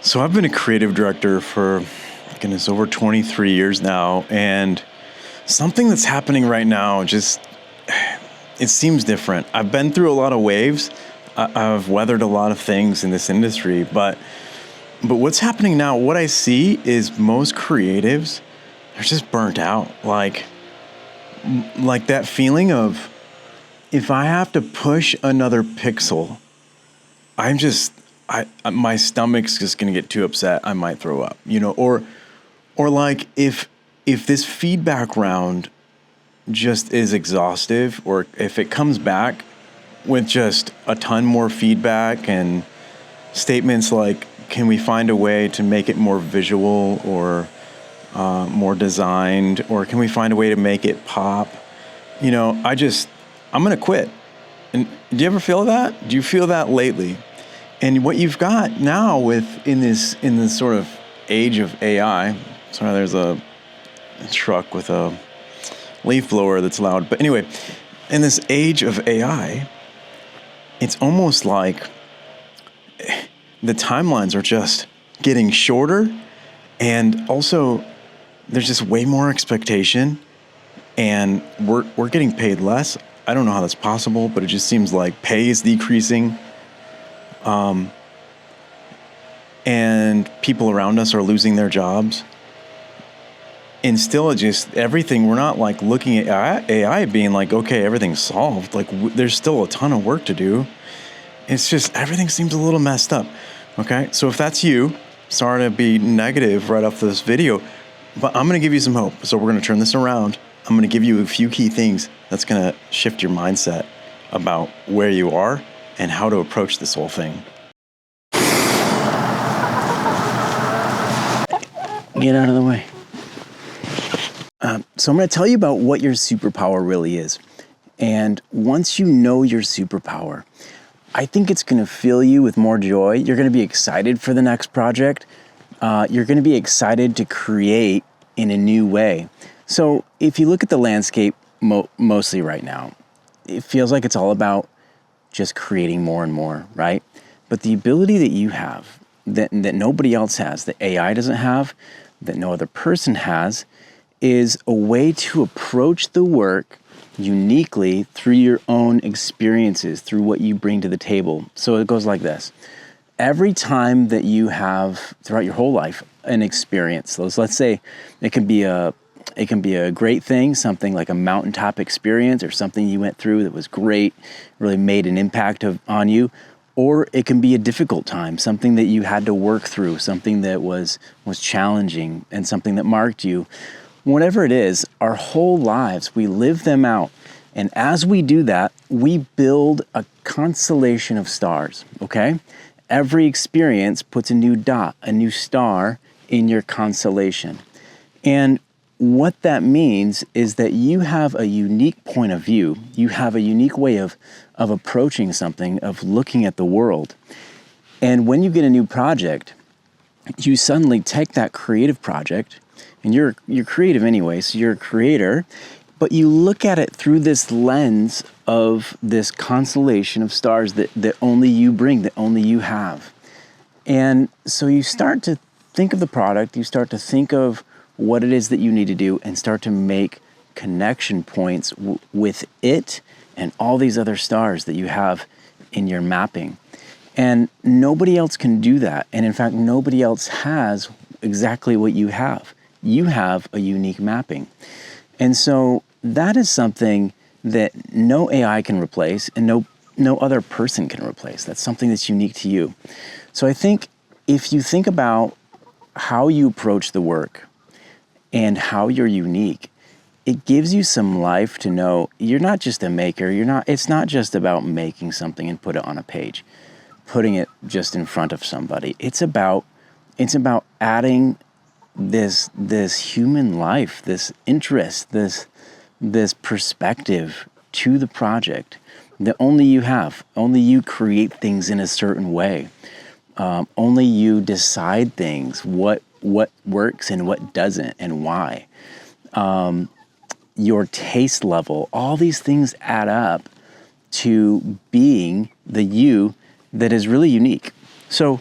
So I've been a creative director for, goodness, over 23 years now, and something that's happening right now just, it seems different. I've been through a lot of waves. I've weathered a lot of things in this industry, but what's happening now, what I see is most creatives, they're just burnt out. Like that feeling of, if I have to push another pixel, my stomach's just gonna get too upset. I might throw up, or like if this feedback round just is exhaustive, or if it comes back with just a ton more feedback and statements like, can we find a way to make it more visual or more designed, or can we find a way to make it pop? I'm gonna quit. And do you ever feel that? Do you feel that lately? And what you've got now in this sort of age of AI, sorry, there's a truck with a leaf blower that's loud. But anyway, in this age of AI, it's almost like the timelines are just getting shorter, and also there's just way more expectation, and we're getting paid less. I don't know how that's possible, but it just seems like pay is decreasing. And people around us are losing their jobs. And still, just everything, we're not like looking at AI being like, okay, everything's solved. Like, there's still a ton of work to do. It's just, everything seems a little messed up. Okay, so if that's you, sorry to be negative right off this video, but I'm going to give you some hope. So we're going to turn this around. I'm going to give you a few key things that's going to shift your mindset about where you are and how to approach this whole thing. Get out of the way. So I'm going to tell you about what your superpower really is. And once you know your superpower, I think it's going to fill you with more joy. You're going to be excited for the next project. You're going to be excited to create in a new way. So if you look at the landscape mostly right now, it feels like it's all about just creating more and more, right? But the ability that you have, that nobody else has, that AI doesn't have, that no other person has, is a way to approach the work uniquely through your own experiences, through what you bring to the table. So it goes like this. Every time that you have, throughout your whole life, an experience, so let's say it can be a great thing, something like a mountaintop experience, or something you went through that was great, really made an impact on you. Or it can be a difficult time, something that you had to work through, something that was challenging, and something that marked you. Whatever it is, our whole lives, we live them out. And as we do that, we build a constellation of stars, okay? Every experience puts a new dot, a new star in your constellation. And what that means is that you have a unique point of view. You have a unique way of approaching something, of looking at the world. And when you get a new project, you suddenly take that creative project, and you're creative anyway, so you're a creator, but you look at it through this lens of this constellation of stars that only you bring, that only you have. And so you start to think of the product, you start to think of what it is that you need to do, and start to make connection points with it and all these other stars that you have in your mapping. And nobody else can do that. And in fact, nobody else has exactly what you have. You have a unique mapping. And so that is something that no AI can replace, and no other person can replace. That's something that's unique to you. So I think if you think about how you approach the work and how you're unique, it gives you some life to know you're not just a maker. It's not just about making something and put it on a page, putting it just in front of somebody. It's about adding this human life, this interest, this perspective to the project that only you have. Only you create things in a certain way. Only you decide things, what works and what doesn't, and why. Your taste level, all these things add up to being the you that is really unique. So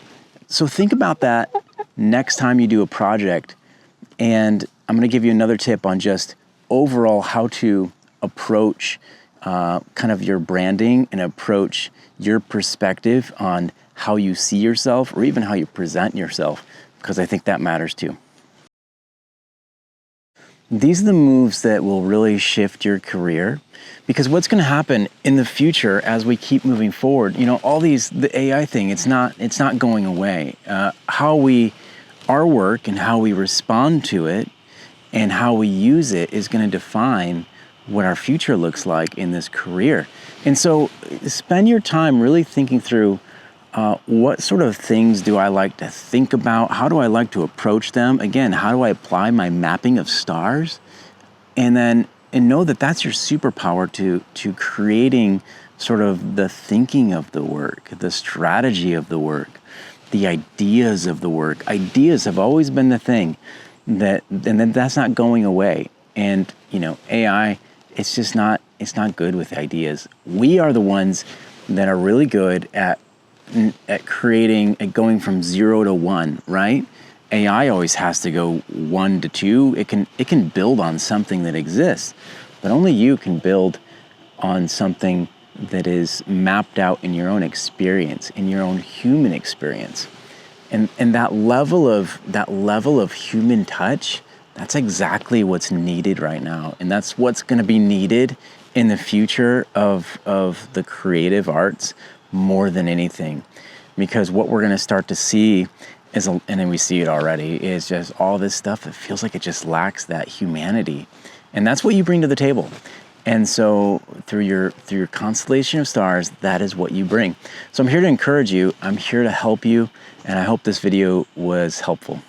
So think about that next time you do a project. And I'm going to give you another tip on just overall how to approach kind of your branding and approach your perspective on how you see yourself or even how you present yourself, because I think that matters too. These are the moves that will really shift your career, because what's going to happen in the future as we keep moving forward, the AI thing, it's not going away. Our work and how we respond to it and how we use it is going to define what our future looks like in this career. And so spend your time really thinking through what sort of things do I like to think about? How do I like to approach them? Again, how do I apply my mapping of stars? And know that that's your superpower to creating sort of the thinking of the work, the strategy of the work, the ideas of the work. Ideas have always been the thing that's not going away. And AI, it's not good with ideas. We are the ones that are really good at creating, at going from 0 to 1, right? AI always has to go 1 to 2. It can build on something that exists, but only you can build on something that is mapped out in your own experience, in your own human experience. And that level of human touch, that's exactly what's needed right now. And that's what's going to be needed in the future of the creative arts more than anything. Because what we're going to start to see is, and then we see it already, is just all this stuff that feels like it just lacks that humanity. And that's what you bring to the table. And so through your constellation of stars, that is what you bring. So I'm here to encourage you. I'm here to help you. And I hope this video was helpful.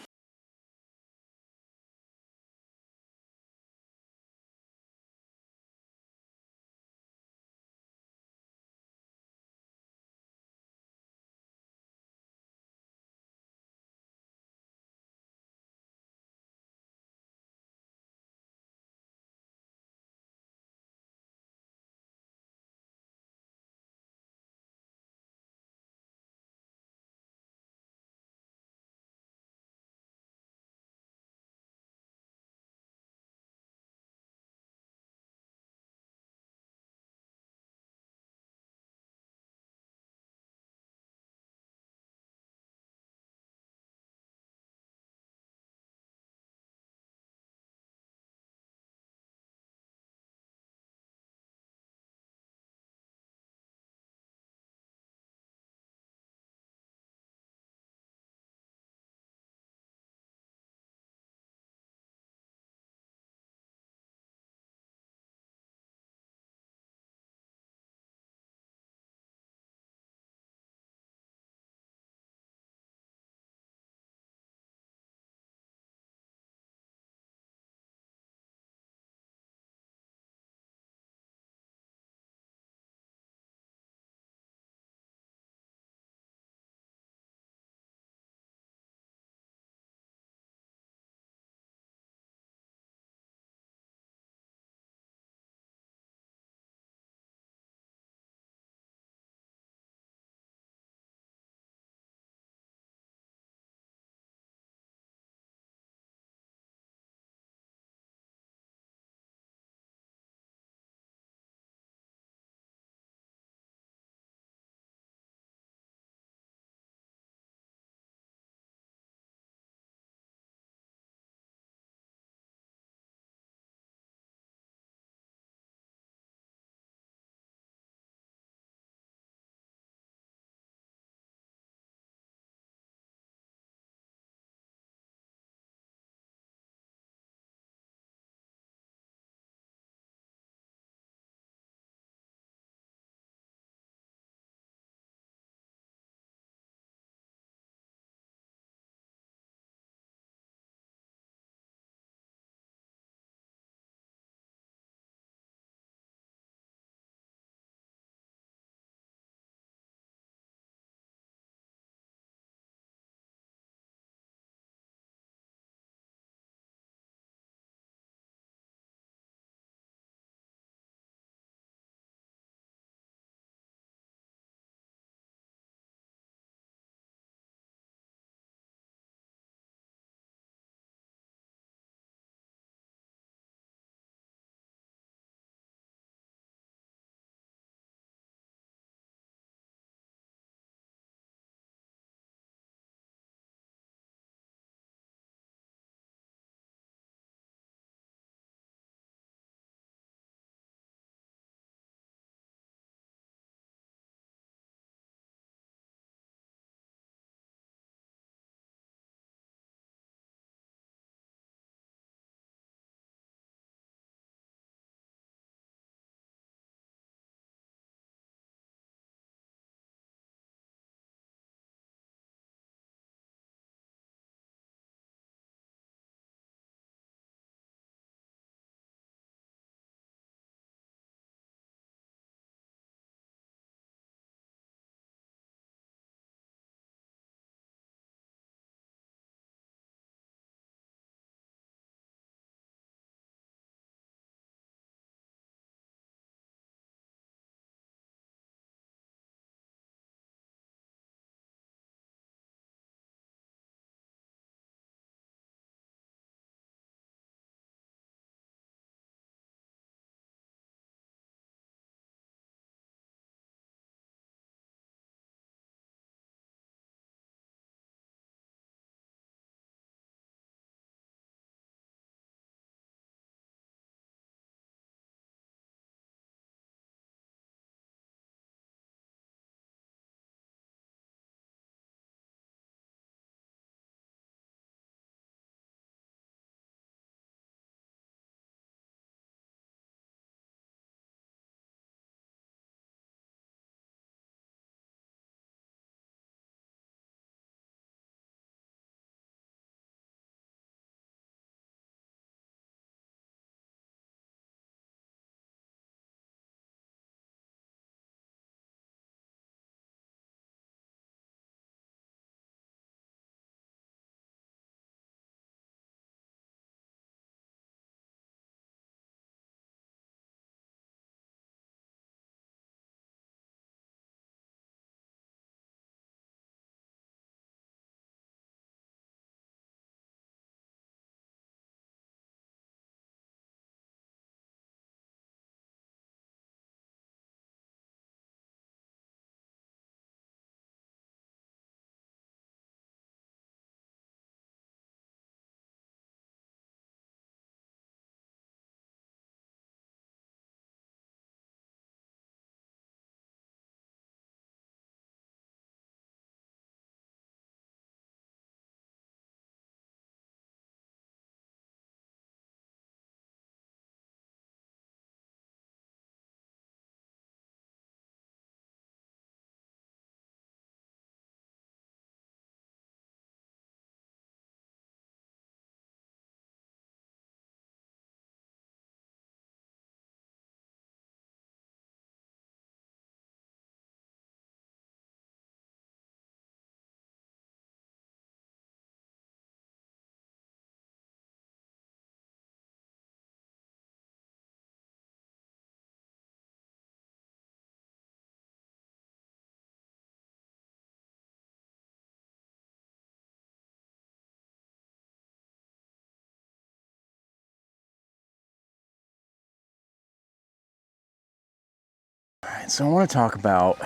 So I want to talk about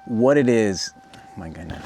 what it is. My goodness.